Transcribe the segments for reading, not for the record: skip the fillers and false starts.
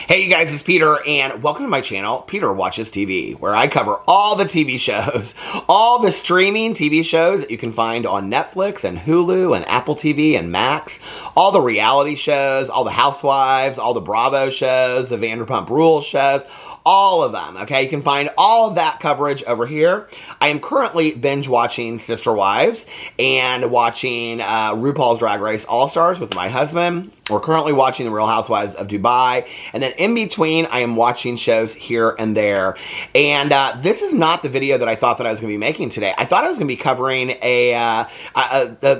Hey you guys, it's Peter, and welcome to my channel, Peter Watches TV, where I cover all the TV shows, all the streaming TV shows that you can find on Netflix and Hulu and Apple TV and Max, all the reality shows, all the Housewives, all the Bravo shows, the Vanderpump Rules shows, all of them, okay? You can find all of that coverage over here. I am currently binge watching Sister Wives and watching RuPaul's Drag Race All-Stars with my husband. We're currently watching The Real Housewives of Dubai. And then in between, I am watching shows here and there. And this is not the video that I thought that I was going to be making today. I thought I was going to be covering a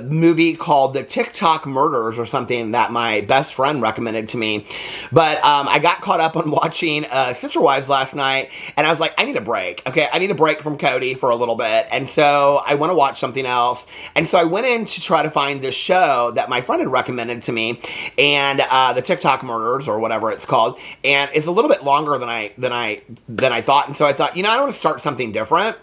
movie called The TikTok Murders or something that my best friend recommended to me. But I got caught up on watching Sister Wives last night, and I was like, I need a break. Okay, I need a break from Cody for a little bit. And so I want to watch something else. And so I went in to try to find this show that my friend had recommended to me, and the TikTok Murders or whatever it's called, and it's a little bit longer than I thought. And so I thought, you know, I want to start something different.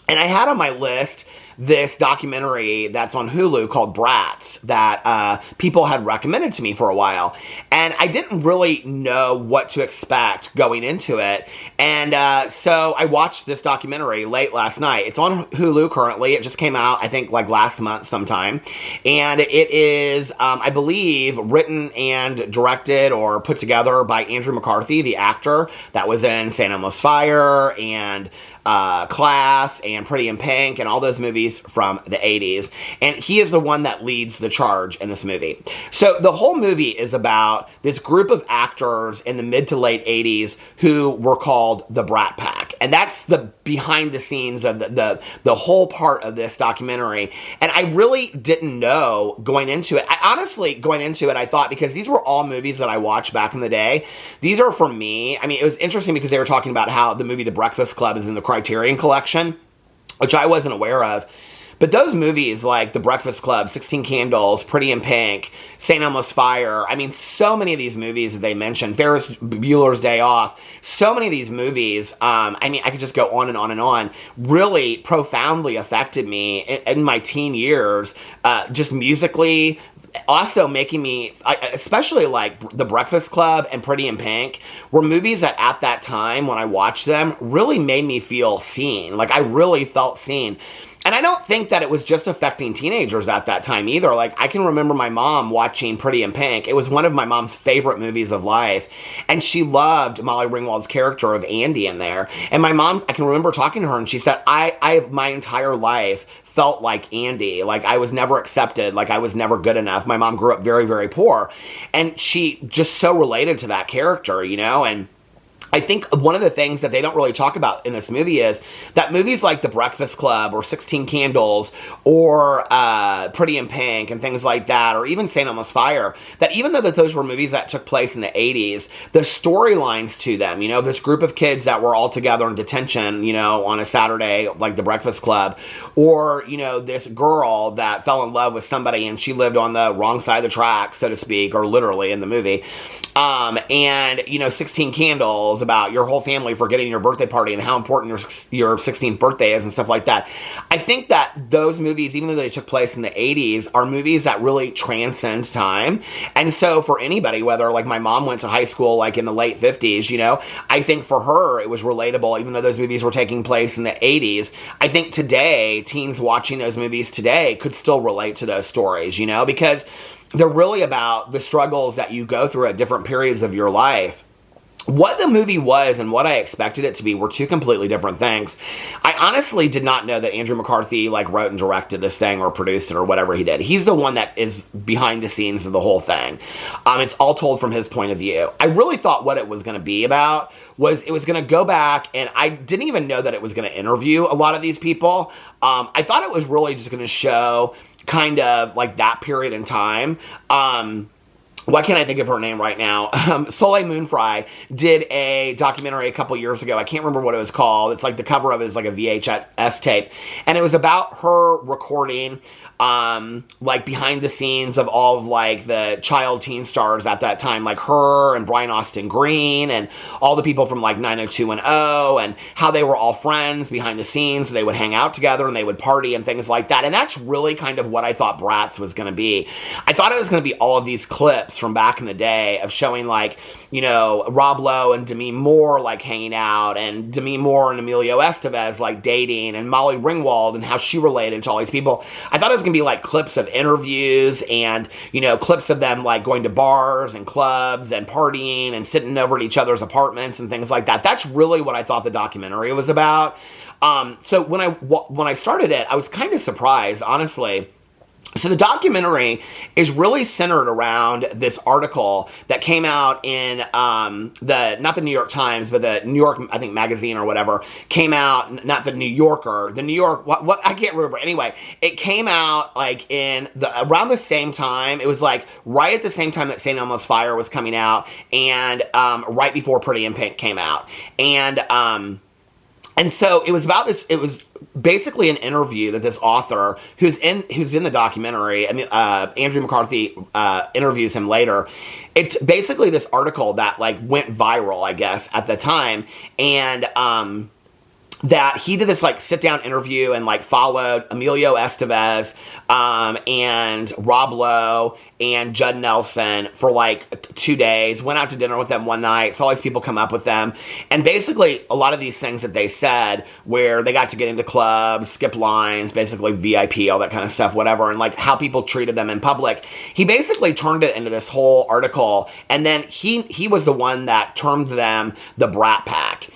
And I had on my list this documentary that's on Hulu called Brats that people had recommended to me for a while. And I didn't really know what to expect going into it. And so I watched this documentary late last night. It's on Hulu currently. It just came out, I think, like last month sometime. And it is, I believe, written and directed or put together by Andrew McCarthy, the actor that was in St. Elmo's Fire and Class and Pretty in Pink and all those movies from the 80s. And he is the one that leads the charge in this movie. So the whole movie is about this group of actors in the mid to late 80s who were called the Brat Pack. And that's the behind the scenes of the whole part of this documentary. And I really didn't know going into it. Going into it, I thought, because these were all movies that I watched back in the day, these are for me. I mean, it was interesting because they were talking about how the movie The Breakfast Club is in the Criterion Collection, which I wasn't aware of. But those movies like The Breakfast Club, 16 Candles, Pretty in Pink, St. Elmo's Fire, I mean, so many of these movies that they mentioned, Ferris Bueller's Day Off, so many of these movies, I mean, I could just go on and on and on, really profoundly affected me in my teen years, just musically, also making me, especially like The Breakfast Club and Pretty in Pink, were movies that at that time when I watched them really made me feel seen. Like I really felt seen. And I don't think that it was just affecting teenagers at that time either. Like, I can remember my mom watching Pretty in Pink. It was one of my mom's favorite movies of life. And she loved Molly Ringwald's character of Andy in there. And my mom, I can remember talking to her, and she said, I my entire life felt like Andy. Like, I was never accepted. Like, I was never good enough. My mom grew up very, very poor. And she just so related to that character, you know, and I think one of the things that they don't really talk about in this movie is that movies like The Breakfast Club or 16 Candles or Pretty in Pink and things like that, or even St. Elmo's Fire, that even though that those were movies that took place in the 80s, the storylines to them, you know, this group of kids that were all together in detention, you know, on a Saturday, like The Breakfast Club, or, you know, this girl that fell in love with somebody and she lived on the wrong side of the track, so to speak, or literally in the movie, and, you know, 16 Candles, about your whole family forgetting your birthday party and how important your 16th birthday is and stuff like that. I think that those movies, even though they took place in the 80s, are movies that really transcend time. And so for anybody, whether like my mom went to high school like in the late 50s, you know, I think for her it was relatable, even though those movies were taking place in the 80s. I think today, teens watching those movies today could still relate to those stories, you know, because they're really about the struggles that you go through at different periods of your life. What the movie was and what I expected it to be were two completely different things. I honestly did not know that Andrew McCarthy like wrote and directed this thing or produced it or whatever he did. He's the one that is behind the scenes of the whole thing. It's all told from his point of view. I really thought what it was going to be about was it was going to go back, and I didn't even know that it was going to interview a lot of these people. I thought it was really just going to show kind of like that period in time. Why can't I think of her name right now? Soleil Moon Frye did a documentary a couple years ago. I can't remember what it was called. It's like the cover of it is like a VHS tape. And it was about her recording like behind the scenes of all of like the child teen stars at that time, like her and Brian Austin Green and all the people from like 90210, and how they were all friends behind the scenes. They would hang out together and they would party and things like that. And that's really kind of what I thought Brats was going to be. I thought it was going to be all of these clips from back in the day of showing like, you know, Rob Lowe and Demi Moore like hanging out, and Demi Moore and Emilio Estevez like dating, and Molly Ringwald and how she related to all these people. I thought it was going to be like clips of interviews and, you know, clips of them like going to bars and clubs and partying and sitting over at each other's apartments and things like that. That's really what I thought the documentary was about. So when I started it, I was kind of surprised, honestly. So the documentary is really centered around this article that came out in not the New York Times, but the New York, I think, magazine or whatever, came out, not the New Yorker, the New York, what I can't remember. Anyway, it came out like around the same time. It was like right at the same time that St. Elmo's Fire was coming out, and right before Pretty in Pink came out. And so it was about this, it was basically an interview that this author, who's in the documentary, I mean, Andrew McCarthy interviews him later. It's basically this article that like went viral, I guess, at the time, and that he did this like sit down interview and like followed Emilio Estevez and Rob Lowe and Judd Nelson for like 2 days, went out to dinner with them one night, saw these people come up with them, and basically a lot of these things that they said, where they got to get into clubs, skip lines, basically VIP, all that kind of stuff, whatever, and like how people treated them in public. He basically turned it into this whole article, and then he was the one that termed them the Brat Pack.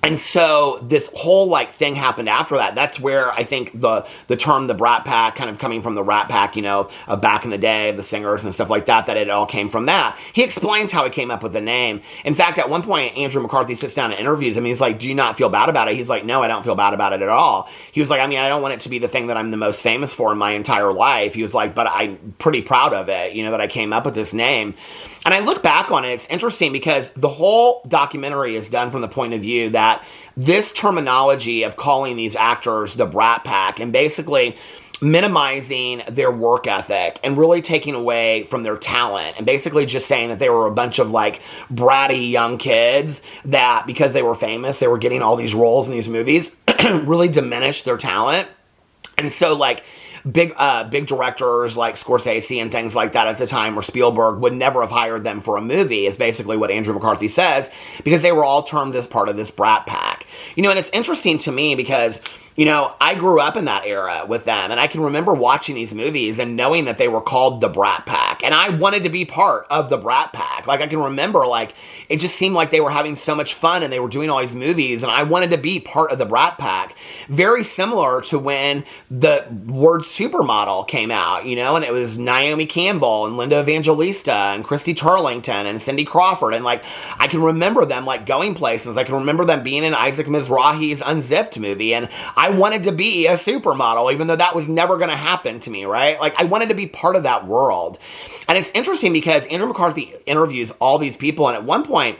And so this whole like thing happened after that. That's where I think the term the Brat Pack, kind of coming from the Rat Pack, you know, of back in the day, of the singers and stuff like that, that it all came from that. He explains how he came up with the name. In fact, at one point, Andrew McCarthy sits down and interviews him. He's like, do you not feel bad about it? He's like, no, I don't feel bad about it at all. He was like, I mean, I don't want it to be the thing that I'm the most famous for in my entire life. He was like, but I'm pretty proud of it, you know, that I came up with this name. And I look back on it, it's interesting because the whole documentary is done from the point of view that this terminology of calling these actors the Brat Pack and basically minimizing their work ethic and really taking away from their talent and basically just saying that they were a bunch of like bratty young kids that because they were famous, they were getting all these roles in these movies, really diminished their talent. And so like big directors like Scorsese and things like that at the time, or Spielberg, would never have hired them for a movie, is basically what Andrew McCarthy says, because they were all termed as part of this Brat Pack. You know, and it's interesting to me because, you know, I grew up in that era with them, and I can remember watching these movies and knowing that they were called the Brat Pack, and I wanted to be part of the Brat Pack. Like, I can remember, like, it just seemed like they were having so much fun, and they were doing all these movies, and I wanted to be part of the Brat Pack. Very similar to when the word supermodel came out, you know, and it was Naomi Campbell, and Linda Evangelista, and Christy Turlington, and Cindy Crawford, and, like, I can remember them, like, going places. I can remember them being in Isaac Mizrahi's Unzipped movie, and I wanted to be a supermodel, even though that was never going to happen to me, right? Like, I wanted to be part of that world. And it's interesting because Andrew McCarthy interviews all these people, and at one point,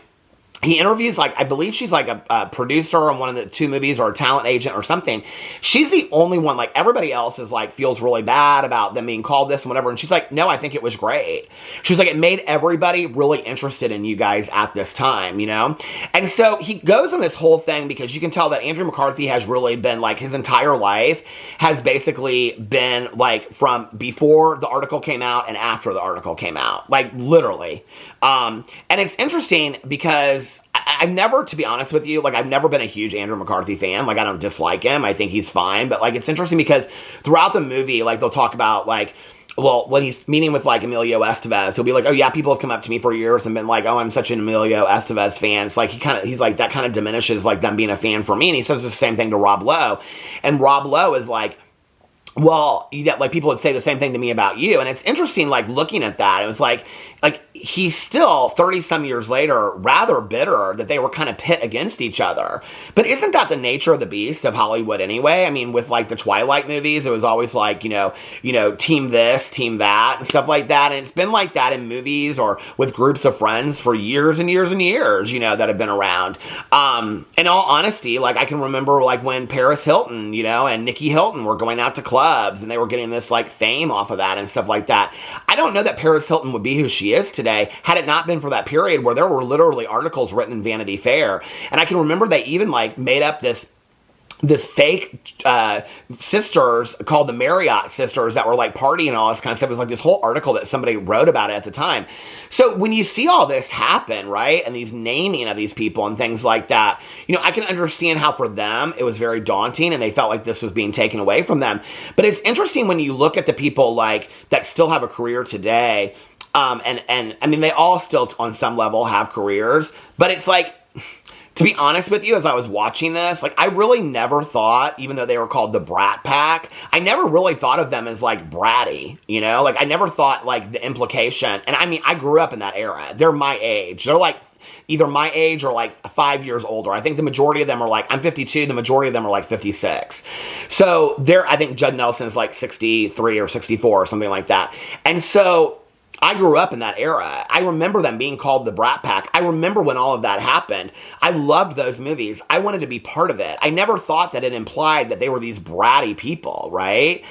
he interviews, like, I believe she's like a producer on one of the two movies, or a talent agent or something. She's the only one, like, everybody else is like, feels really bad about them being called this and whatever. And she's like, no, I think it was great. She's like, it made everybody really interested in you guys at this time, you know? And so he goes on this whole thing because you can tell that Andrew McCarthy has really been, like, his entire life has basically been, like, from before the article came out and after the article came out. Like, literally. And it's interesting because I've never, to be honest with you, like, I've never been a huge Andrew McCarthy fan. Like, I don't dislike him. I think he's fine. But, like, it's interesting because throughout the movie, like, they'll talk about, like, well, when he's meeting with, like, Emilio Estevez, he'll be like, oh, yeah, people have come up to me for years and been like, oh, I'm such an Emilio Estevez fan. It's like, he's like, that kind of diminishes, like, them being a fan for me. And he says the same thing to Rob Lowe. And Rob Lowe is like, well, like people would say the same thing to me about you. And it's interesting, like looking at that, it was like he's still 30 some years later rather bitter that they were kind of pit against each other. But isn't that the nature of the beast of Hollywood anyway? I mean, with like the Twilight movies, it was always like, team this, team that, and stuff like that. And it's been like that in movies or with groups of friends for years and years and years, that have been around. In all honesty, like I can remember like when Paris Hilton, and Nikki Hilton were going out to clubs and they were getting this like fame off of that and stuff like that. I don't know that Paris Hilton would be who she is today had it not been for that period where there were literally articles written in Vanity Fair. And I can remember they even like made up this fake sisters called the Marriott sisters that were like partying and all this kind of stuff. It was like this whole article that somebody wrote about it at the time. So when you see all this happen, right, and these naming of these people and things like that, I can understand how for them it was very daunting and they felt like this was being taken away from them. But it's interesting when you look at the people like that still have a career today, and I mean they all still on some level have careers, but it's like, to be honest with you, as I was watching this, like I really never thought, even though they were called the Brat Pack, I never really thought of them as like bratty, like I never thought like the implication. And I mean, I grew up in that era. They're my age. They're like either my age or like 5 years older. I think the majority of them are like, I'm 52, the majority of them are like 56. So I think Judd Nelson is like 63 or 64 or something like that. And so I grew up in that era. I remember them being called the Brat Pack. I remember when all of that happened. I loved those movies. I wanted to be part of it. I never thought that it implied that they were these bratty people, right?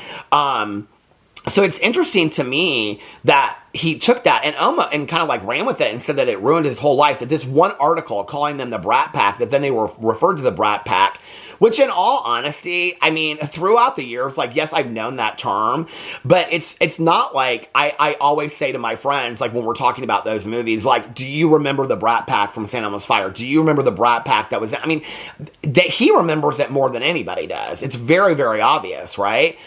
So it's interesting to me that he took that and kind of like ran with it and said that it ruined his whole life. That this one article calling them the Brat Pack, that then they were referred to the Brat Pack, which in all honesty, I mean, throughout the years, like, yes, I've known that term, but it's not like, I always say to my friends, like when we're talking about those movies, like, do you remember the Brat Pack from St. Elmo's Fire? Do you remember the Brat Pack that was, I mean, that he remembers it more than anybody does. It's very, very obvious, right?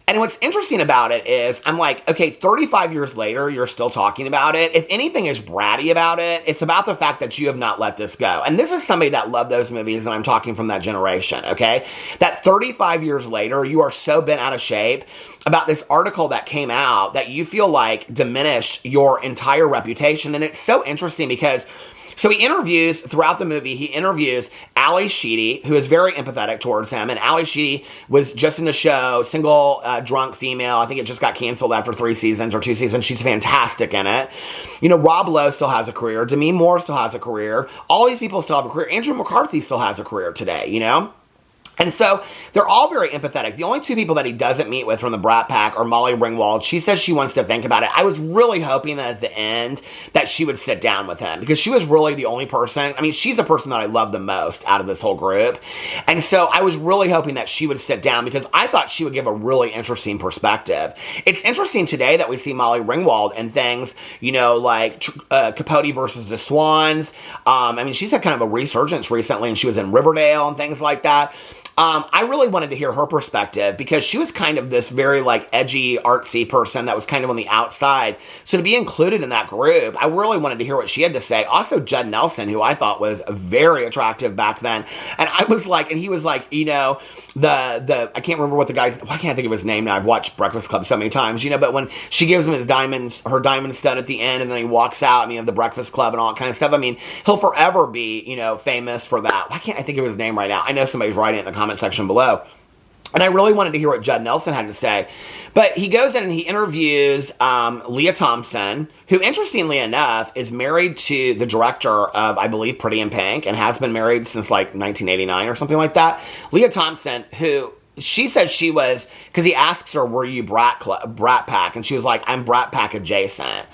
And what's interesting about it is, I'm like, okay, 35 years later, you're still talking about it. If anything is bratty about it, it's about the fact that you have not let this go. And this is somebody that loved those movies, and I'm talking from that generation, okay? That 35 years later, you are so bent out of shape about this article that came out that you feel like diminished your entire reputation. And it's so interesting because so he interviews, throughout the movie, he interviews Ali Sheedy, who is very empathetic towards him. And Ali Sheedy was just in the show, single, drunk female. I think it just got canceled after 3 seasons or 2 seasons. She's fantastic in it. Rob Lowe still has a career. Demi Moore still has a career. All these people still have a career. Andrew McCarthy still has a career today, And so they're all very empathetic. The only 2 people that he doesn't meet with from the Brat Pack are Molly Ringwald. She says she wants to think about it. I was really hoping that at the end that she would sit down with him because she was really the only person. I mean, she's the person that I love the most out of this whole group. And so I was really hoping that she would sit down because I thought she would give a really interesting perspective. It's interesting today that we see Molly Ringwald and things, like Capote versus the Swans. I mean, she's had kind of a resurgence recently and she was in Riverdale and things like that. I really wanted to hear her perspective because she was kind of this very like edgy, artsy person that was kind of on the outside. So to be included in that group, I really wanted to hear what she had to say. Also, Judd Nelson, who I thought was very attractive back then. And I was like, and he was like, I can't remember what the guy's, why can't I think of his name now? I've watched Breakfast Club so many times, but when she gives him her diamond stud at the end and then he walks out, of the Breakfast Club and all that kind of stuff. I mean, he'll forever be, famous for that. Why can't I think of his name right now? I know somebody's writing it in the comment section below. And I really wanted to hear what Judd Nelson had to say. But he goes in and he interviews Leah Thompson, who, interestingly enough, is married to the director of, I believe, Pretty in Pink, and has been married since, like, 1989 or something like that. Leah Thompson, who she says she was, because he asks her, were you Brat Pack? And she was like, I'm Brat Pack adjacent.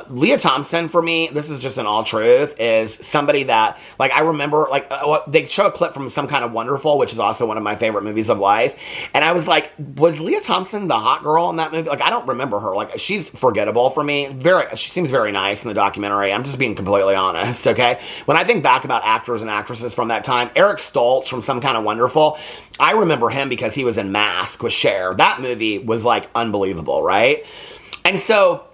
Leah Thompson, for me, this is just an all truth, is somebody that, like, I remember, like, they show a clip from Some Kind of Wonderful, which is also one of my favorite movies of life, and I was like, was Leah Thompson the hot girl in that movie? Like, I don't remember her. Like, she's forgettable for me. She seems very nice in the documentary. I'm just being completely honest, okay? When I think back about actors and actresses from that time, Eric Stoltz from Some Kind of Wonderful, I remember him because he was in Mask with Cher. That movie was, like, unbelievable, right? And so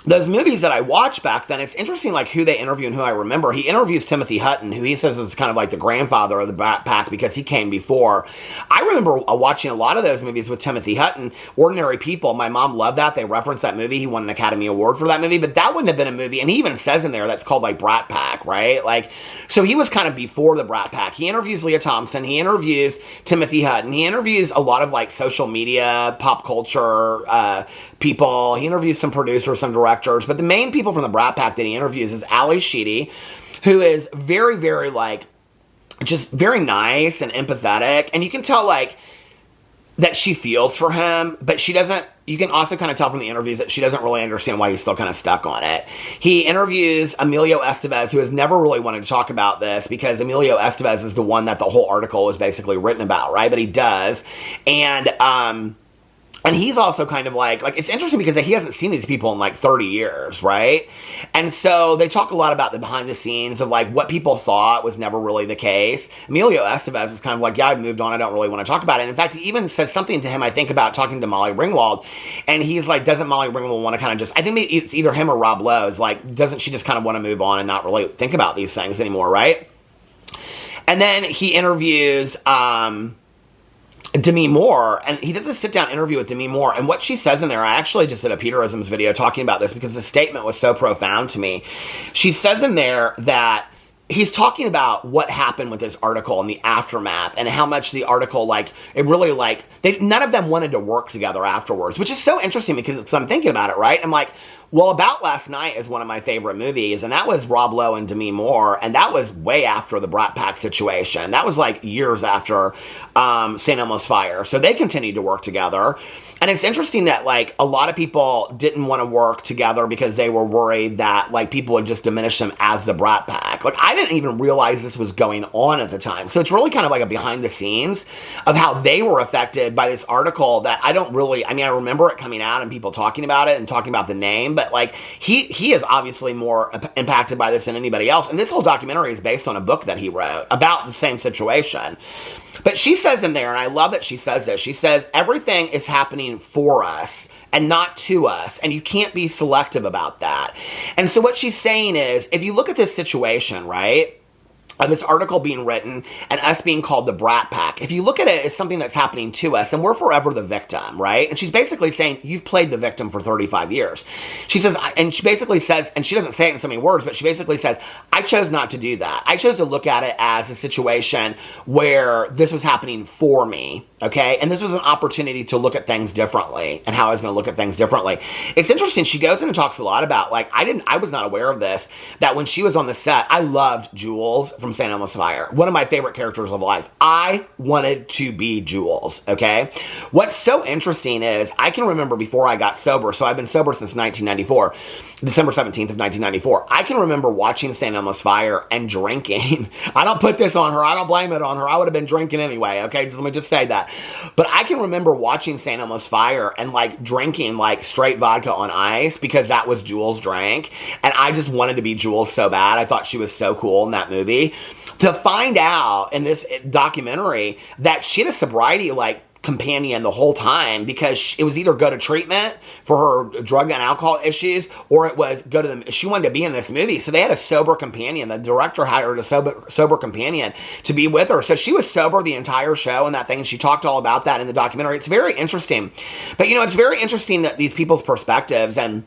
those movies that I watched back then, it's interesting, like, who they interview and who I remember. He interviews Timothy Hutton, who he says is kind of like the grandfather of the Brat Pack because he came before. I remember watching a lot of those movies with Timothy Hutton, Ordinary People. My mom loved that. They referenced that movie. He won an Academy Award for that movie, but that wouldn't have been a movie, and he even says in there that's called, like, Brat Pack, right? Like, so he was kind of before the Brat Pack. He interviews Leah Thompson. He interviews Timothy Hutton. He interviews a lot of, like, social media, pop culture people. He interviews some producers, some directors, but the main people from the Brat Pack that he interviews is Ali Sheedy, who is very, very, like, just very nice and empathetic, and you can tell, like, that she feels for him, but she doesn't, you can also kind of tell from the interviews that she doesn't really understand why he's still kind of stuck on it. He interviews Emilio Estevez, who has never really wanted to talk about this because Emilio Estevez is the one that the whole article was basically written about, right? But he does, and he's also kind of like, it's interesting because he hasn't seen these people in like 30 years, right? And so they talk a lot about the behind the scenes of like what people thought was never really the case. Emilio Estevez is kind of like, yeah, I've moved on. I don't really want to talk about it. And in fact, he even says something to him, I think, about talking to Molly Ringwald. And he's like, doesn't Molly Ringwald want to kind of just, I think it's either him or Rob Lowe. It's like, doesn't she just kind of want to move on and not really think about these things anymore, right? And then he interviews, Demi Moore, and he does a sit-down interview with Demi Moore, and what she says in there, I actually just did a Peterisms video talking about this because the statement was so profound to me. She says in there that he's talking about what happened with this article and the aftermath and how much the article, like, it really, like, none of them wanted to work together afterwards, which is so interesting because I'm thinking about it, right? I'm like, well, About Last Night is one of my favorite movies, and that was Rob Lowe and Demi Moore, and that was way after the Brat Pack situation. That was like years after St. Elmo's Fire. So they continued to work together. And it's interesting that, like, a lot of people didn't want to work together because they were worried that, like, people would just diminish them as the Brat Pack. Like, I didn't even realize this was going on at the time. So it's really kind of like a behind the scenes of how they were affected by this article that I don't really, I mean, I remember it coming out and people talking about it and talking about the name, but, like, he is obviously more impacted by this than anybody else. And this whole documentary is based on a book that he wrote about the same situation. But she says in there, and I love that she says this, she says, everything is happening for us and not to us, and you can't be selective about that. And so what she's saying is, if you look at this situation, right, of this article being written and us being called the Brat Pack, if you look at it as something that's happening to us, and we're forever the victim, right? And she's basically saying, you've played the victim for 35 years. She says, and she basically says, and she doesn't say it in so many words, but she basically says, I chose not to do that. I chose to look at it as a situation where this was happening for me, okay? And this was an opportunity to look at things differently and how I was going to look at things differently. It's interesting, she goes in and talks a lot about, like, I was not aware of this, that when she was on the set, I loved Jules from St. Elmo's Fire. One of my favorite characters of life. I wanted to be Jules, okay? What's so interesting is, I can remember before I got sober, so I've been sober since 1994, December 17th of 1994. I can remember watching St. Elmo's Fire and drinking. I don't put this on her. I don't blame it on her. I would have been drinking anyway, okay? Let me just say that. But I can remember watching St. Elmo's Fire and, like, drinking, like, straight vodka on ice because that was Jules' drink. And I just wanted to be Jules so bad. I thought she was so cool in that movie. To find out in this documentary that she had a sobriety, like, companion the whole time because it was either go to treatment for her drug and alcohol issues or it was go to the, she wanted to be in this movie. So they had a sober companion. The director hired a sober companion to be with her. So she was sober the entire show and that thing. And she talked all about that in the documentary. It's very interesting. But, you know, it's very interesting that these people's perspectives, and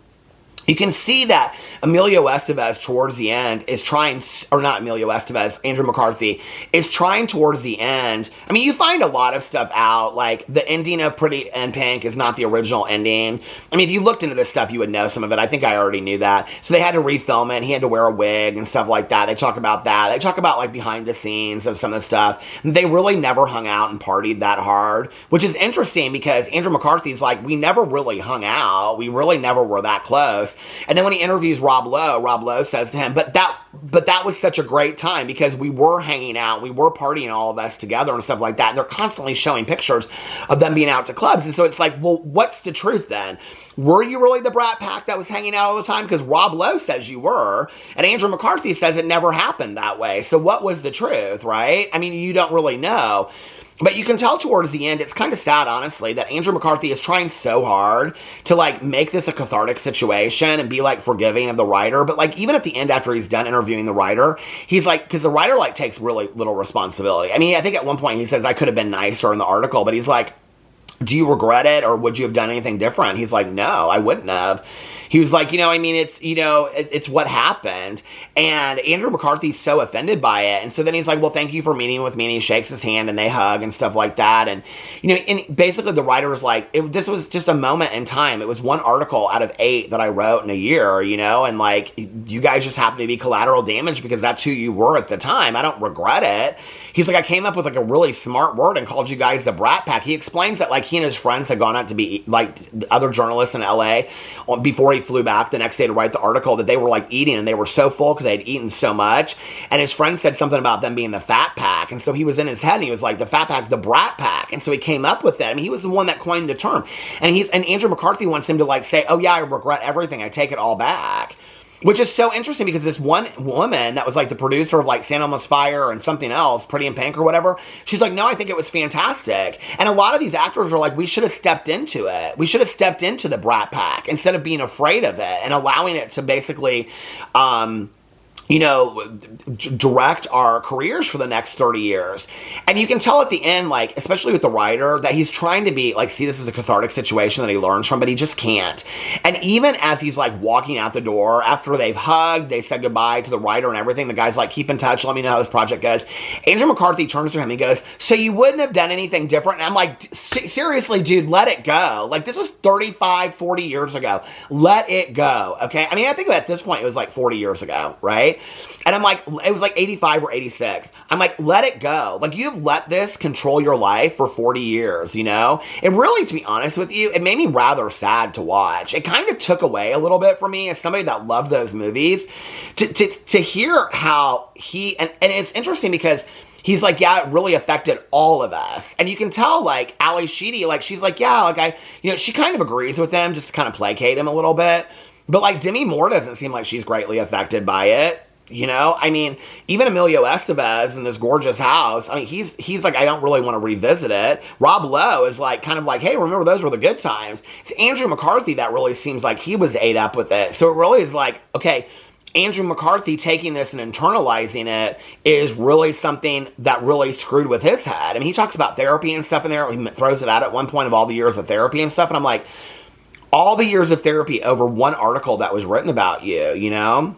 you can see that Emilio Estevez towards the end is trying, or not Emilio Estevez, Andrew McCarthy is trying towards the end. I mean, you find a lot of stuff out, like the ending of Pretty in Pink is not the original ending. I mean, if you looked into this stuff, you would know some of it. I think I already knew that. So they had to refilm it, and he had to wear a wig and stuff like that. They talk about that. They talk about, like, behind the scenes of some of the stuff. They really never hung out and partied that hard, which is interesting because Andrew McCarthy's like, we never really hung out. We really never were that close. And then when he interviews Rob Lowe says to him, but that was such a great time because we were hanging out, we were partying all of us together and stuff like that. And they're constantly showing pictures of them being out to clubs. And so it's like, well, what's the truth then? Were you really the Brat Pack that was hanging out all the time? Because Rob Lowe says you were, and Andrew McCarthy says it never happened that way. So what was the truth, right? I mean, you don't really know. But you can tell towards the end, it's kind of sad, honestly, that Andrew McCarthy is trying so hard to, like, make this a cathartic situation and be, like, forgiving of the writer. But, like, even at the end after he's done interviewing the writer, he's like, because the writer, like, takes really little responsibility. I mean, I think at one point he says, I could have been nicer in the article, but he's like, do you regret it, or would you have done anything different? He's like, no, I wouldn't have. He was like, I mean, it's, it's what happened. And Andrew McCarthy's so offended by it. And so then he's like, well, thank you for meeting with me. And he shakes his hand and they hug and stuff like that. And, and basically the writer was like, this was just a moment in time. It was one article out of 8 that I wrote in a year, and like, you guys just happen to be collateral damage because that's who you were at the time. I don't regret it. He's like, I came up with like a really smart word and called you guys the Brat Pack. He explains that like he and his friends had gone out to be like other journalists in LA before he flew back the next day to write the article, that they were like eating and they were so full because they had eaten so much. And his friend said something about them being the Fat Pack. And so he was in his head and he was like, the Fat Pack, the Brat Pack. And so he came up with that. I mean, he was the one that coined the term. And Andrew McCarthy wants him to like say, oh yeah, I regret everything. I take it all back. Which is so interesting because this one woman that was like the producer of like San Elmo's Fire and something else, Pretty in Pink or whatever, she's like, no, I think it was fantastic. And a lot of these actors are like, we should have stepped into it. We should have stepped into the Brat Pack instead of being afraid of it and allowing it to basically, direct our careers for the next 30 years. And you can tell at the end, like, especially with the writer, that he's trying to be, like, see this as a cathartic situation that he learns from, but he just can't. And even as he's, like, walking out the door, after they've hugged, they said goodbye to the writer and everything, the guy's like, keep in touch, let me know how this project goes. Andrew McCarthy turns to him and he goes, so you wouldn't have done anything different? And I'm like, seriously, dude, let it go. Like, this was 35, 40 years ago. Let it go, okay? I mean, I think at this point, it was, like, 40 years ago, right? And I'm like, it was like 85 or 86. I'm like, let it go. Like, you've let this control your life for 40 years, It really, to be honest with you, it made me rather sad to watch. It kind of took away a little bit for me as somebody that loved those movies to hear how and it's interesting because he's like, yeah, it really affected all of us. And you can tell, like, Ali Sheedy, like, she's like, yeah, like, she kind of agrees with him just to kind of placate him a little bit. But, like, Demi Moore doesn't seem like she's greatly affected by it. I mean, even Emilio Estevez in this gorgeous house, I mean, he's like, I don't really want to revisit it. Rob Lowe is like, kind of like, hey, remember those were the good times. It's Andrew McCarthy that really seems like he was ate up with it. So it really is like, okay, Andrew McCarthy taking this and internalizing it is really something that really screwed with his head. I mean, he talks about therapy and stuff in there. He throws it out at one point of all the years of therapy and stuff. And I'm like, all the years of therapy over one article that was written about you,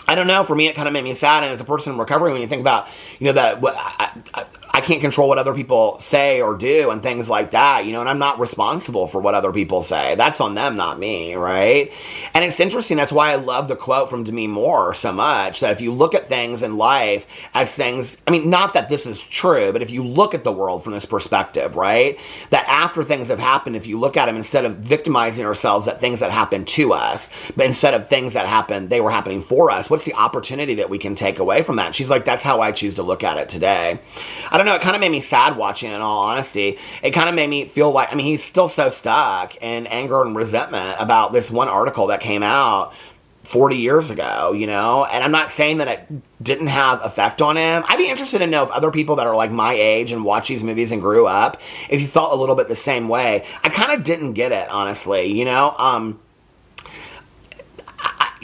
I don't know. For me, it kind of made me sad. And as a person in recovery, when you think about, that I can't control what other people say or do and things like that, and I'm not responsible for what other people say. That's on them, not me, right? And it's interesting. That's why I love the quote from Demi Moore so much, that if you look at things in life as things, I mean, not that this is true, but if you look at the world from this perspective, right, that after things have happened, if you look at them, instead of victimizing ourselves at things that happened to us, but instead of things that happened, they were happening for us, what's the opportunity that we can take away from that? She's like, that's how I choose to look at it today. I don't know, it kind of made me sad watching it, in all honesty. It kind of made me feel like, I mean, he's still so stuck in anger and resentment about this one article that came out 40 years ago, and I'm not saying that it didn't have effect on him. I'd be interested to know if other people that are like my age and watch these movies and grew up, if you felt a little bit the same way. I kind of didn't get it, honestly,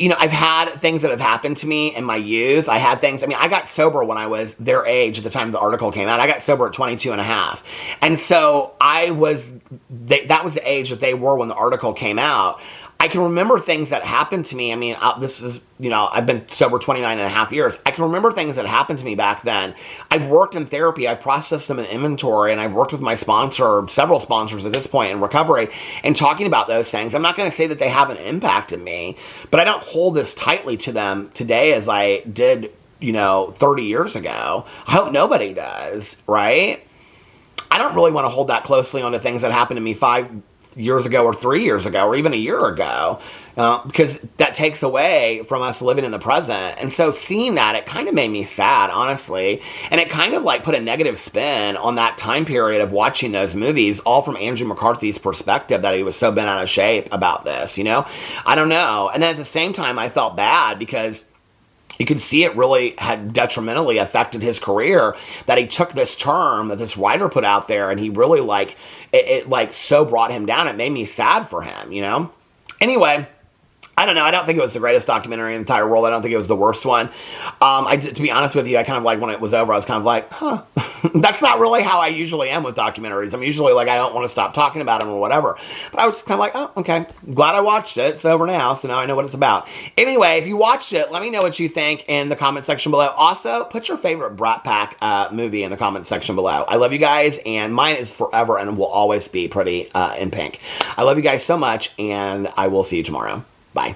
I've had things that have happened to me in my youth. I had things, I got sober when I was their age at the time the article came out. I got sober at 22 and a half. And so that was the age that they were when the article came out. I can remember things that happened to me. I mean, this is, I've been sober 29 and a half years. I can remember things that happened to me back then. I've worked in therapy. I've processed them in inventory, and I've worked with my sponsor, several sponsors at this point in recovery, and talking about those things. I'm not going to say that they haven't impacted me, but I don't hold as tightly to them today as I did, 30 years ago. I hope nobody does, right? I don't really want to hold that closely onto things that happened to me 5 years ago or 3 years ago or even a year ago, because that takes away from us living in the present. And so seeing that, it kind of made me sad, honestly, and it kind of like put a negative spin on that time period of watching those movies, all from Andrew McCarthy's perspective, that he was so bent out of shape about this, I don't know. And then at the same time, I felt bad because you can see it really had detrimentally affected his career, that he took this term that this writer put out there, and he really, like, it like so brought him down. It made me sad for him, you know? Anyway, I don't know. I don't think it was the greatest documentary in the entire world. I don't think it was the worst one. To be honest with you, I kind of like, when it was over, I was kind of like, huh. That's not really how I usually am with documentaries. I'm usually like, I don't want to stop talking about them or whatever. But I was just kind of like, oh, okay. Glad I watched it. It's over now, so now I know what it's about. Anyway, if you watched it, let me know what you think in the comment section below. Also, put your favorite Brat Pack movie in the comment section below. I love you guys, and mine is forever and will always be pretty in pink. I love you guys so much, and I will see you tomorrow. Bye.